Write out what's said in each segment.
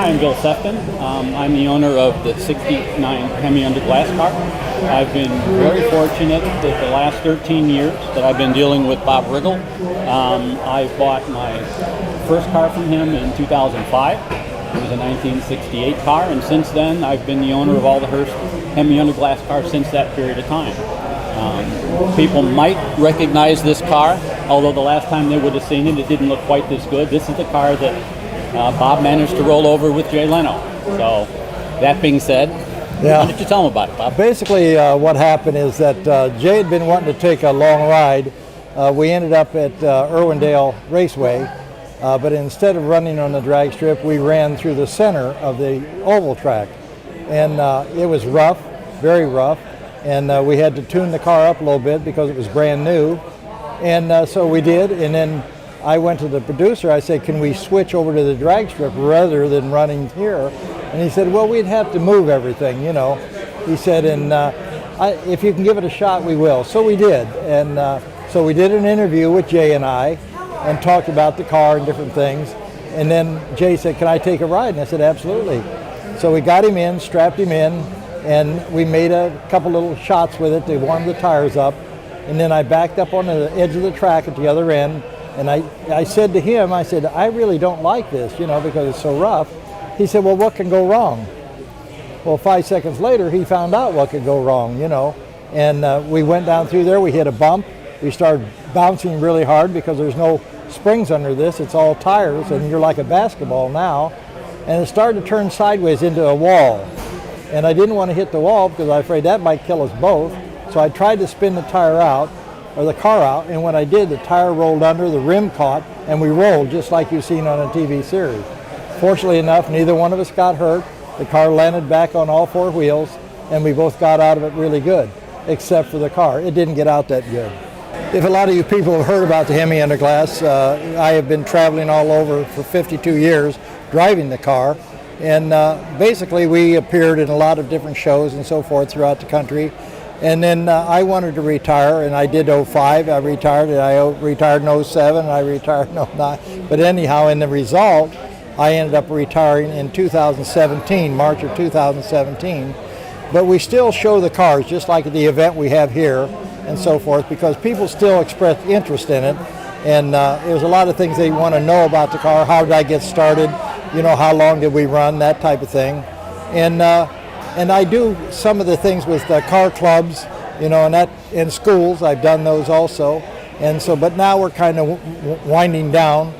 I'm Bill Sefton. I'm the owner of the 69 Hemi Under Glass car. I've been very fortunate that the last 13 years that I've been dealing with Bob Riggle. I bought my first car from him in 2005. It was a 1968 car, and since then I've been the owner of all the Hurst Hemi Under Glass cars since that period of time. People might recognize this car, although the last time they would have seen it, it didn't look quite this good. This is the car that Bob managed to roll over with Jay Leno. So, that being said, why don't you tell them about it, Bob? Basically, what happened is that Jay had been wanting to take a long ride. We ended up at Irwindale Raceway, but instead of running on the drag strip, we ran through the center of the oval track. And it was rough, very rough. And we had to tune the car up a little bit because it was brand new. And so we did. And then I went to the producer. I said, can we switch over to the drag strip rather than running here? And he said, well, we'd have to move everything, you know. He said, and if you can give it a shot, we will. So we did. And so we did an interview with Jay and I and talked about the car and different things. And then Jay said, can I take a ride? And I said, absolutely. So we got him in, strapped him in, and we made a couple little shots with it to warm the tires up. And then I backed up on the edge of the track at the other end. And I said to him, I said, I really don't like this, you know, because it's so rough. He said, well, what can go wrong? Well, 5 seconds later, he found out what could go wrong, you know. And we went down through there. We hit a bump. We started bouncing really hard because there's no springs under this. It's all tires, and you're like a basketball now. And it started to turn sideways into a wall. And I didn't want to hit the wall because I was afraid that might kill us both. So I tried to spin the tire out, or the car out, and when I did, the tire rolled under, the rim caught, and we rolled just like you've seen on a TV series. Fortunately enough, neither one of us got hurt. The car landed back on all four wheels, and we both got out of it really good, except for the car. It didn't get out that good. If a lot of you people have heard about the Hemi Under Glass, I have been traveling all over for 52 years driving the car. And basically we appeared in a lot of different shows and so forth throughout the country. And then I wanted to retire, and I did 05. I retired, and I retired in 07, and I retired in 09. But anyhow, in the result, I ended up retiring in 2017, March of 2017. But we still show the cars, just like at the event we have here and so forth, because people still express interest in it. And there's a lot of things they want to know about the car. How did I get started? You know, how long did we run, that type of thing. And I do some of the things with car clubs, you know, and that in schools. I've done those also. And so, but now we're kind of winding down.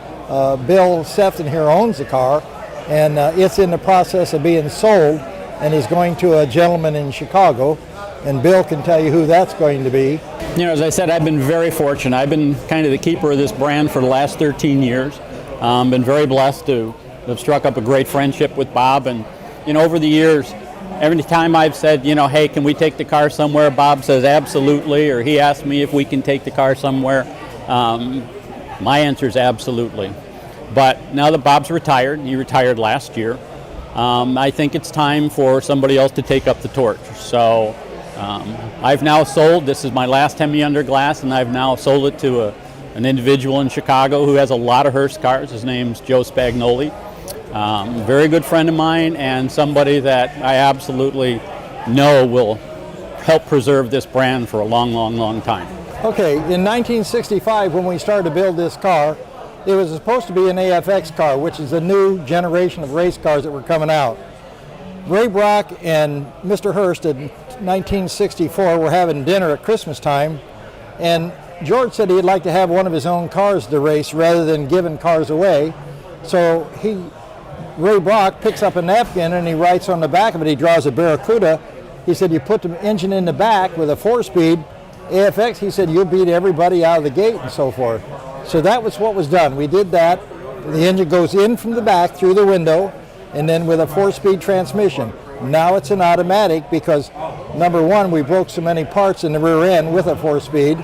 Bill Sefton here owns the car, and it's in the process of being sold, and is going to a gentleman in Chicago. And Bill can tell you who that's going to be. You know, as I said, I've been very fortunate. I've been kind of the keeper of this brand for the last 13 years. Been very blessed to have struck up a great friendship with Bob, and you know, over the years, every time I've said, you know, hey, can we take the car somewhere, Bob says absolutely, or he asks me if we can take the car somewhere. My answer is absolutely. But now that Bob's retired, he retired last year, I think it's time for somebody else to take up the torch. So I've now sold, this is my last Hemi Under Glass, and I've now sold it to an individual in Chicago who has a lot of Hurst cars. His name's Joe Spagnoli. Very good friend of mine, and somebody that I absolutely know will help preserve this brand for a long, long, long time. Okay, in 1965, when we started to build this car, it was supposed to be an AFX car, which is a new generation of race cars that were coming out. Ray Brock and Mr. Hurst in 1964 were having dinner at Christmas time, and George said he'd like to have one of his own cars to race rather than giving cars away. So Ray Brock picks up a napkin and he writes on the back of it, he draws a Barracuda. He said, you put the engine in the back with a 4-speed AFX, he said, you'll beat everybody out of the gate and so forth. So that was what was done. We did that. The engine goes in from the back through the window, and then with a 4-speed transmission. Now it's an automatic because, number one, we broke so many parts in the rear end with a 4-speed.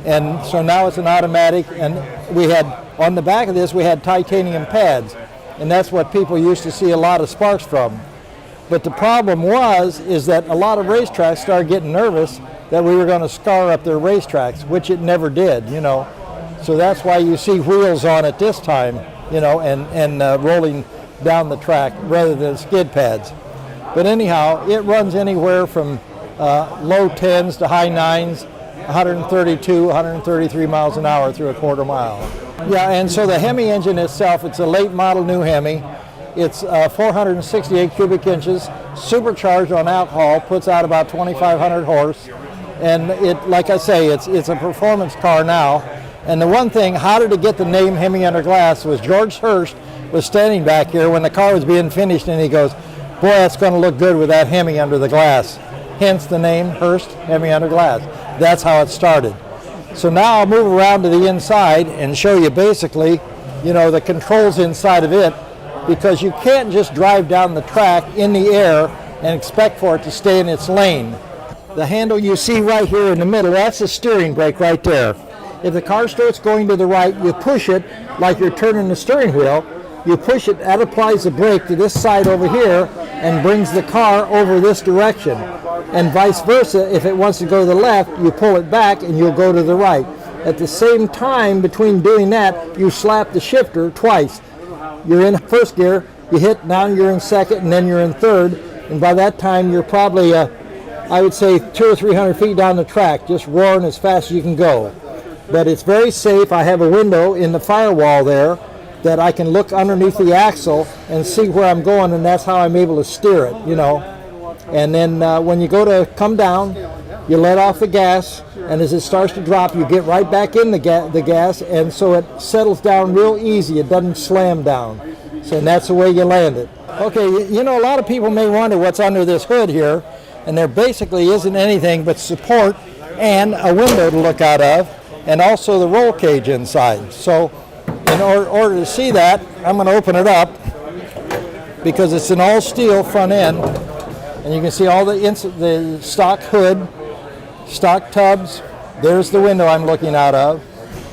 And so now it's an automatic, and we had, on the back of this, we had titanium pads. And that's what people used to see a lot of sparks from. But the problem is that a lot of racetracks started getting nervous that we were going to scar up their racetracks, which it never did, you know. So that's why you see wheels on it this time, you know, and rolling down the track rather than skid pads. But anyhow, it runs anywhere from low 10s to high 9s, 132, 133 miles an hour through a quarter mile. Yeah, and so the Hemi engine itself, it's a late model new Hemi. It's 468 cubic inches, supercharged on alcohol, puts out about 2,500 horse. And it, like I say, it's a performance car now. And the one thing, how did it get the name Hemi Under Glass, was George Hurst was standing back here when the car was being finished, and he goes, boy, that's going to look good with that Hemi under the glass. Hence the name Hurst Hemi Under Glass. That's how it started. So now I'll move around to the inside and show you basically, you know, the controls inside of it, because you can't just drive down the track in the air and expect for it to stay in its lane. The handle you see right here in the middle, that's the steering brake right there. If the car starts going to the right, you push it like you're turning the steering wheel. You push it, that applies the brake to this side over here and brings the car over this direction. And vice versa, if it wants to go to the left, you pull it back and you'll go to the right. At the same time, between doing that, you slap the shifter twice. You're in first gear, you hit, now you're in second, and then you're in third. And by that time, you're probably, I would say, 200 or 300 feet down the track, just roaring as fast as you can go. But it's very safe. I have a window in the firewall there that I can look underneath the axle and see where I'm going, and that's how I'm able to steer it, you know. And then when you go to come down, you let off the gas, and as it starts to drop, you get right back in the gas, and so it settles down real easy. It doesn't slam down. So, and that's the way you land it. Okay, you know, a lot of people may wonder what's under this hood here, and there basically isn't anything but support and a window to look out of, and also the roll cage inside. So in order to see that, I'm going to open it up, because it's an all steel front end, and you can see all the stock hood, stock tubs. There's the window I'm looking out of,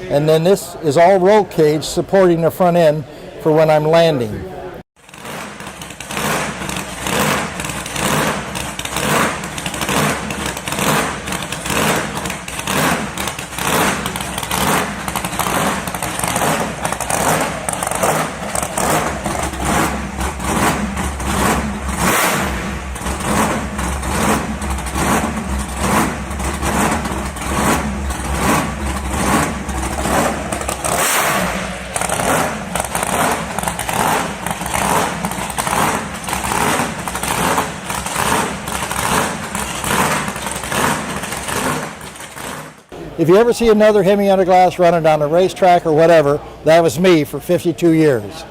and then this is all roll cage supporting the front end for when I'm landing. If you ever see another Hemi Under Glass running down a racetrack or whatever, that was me for 52 years.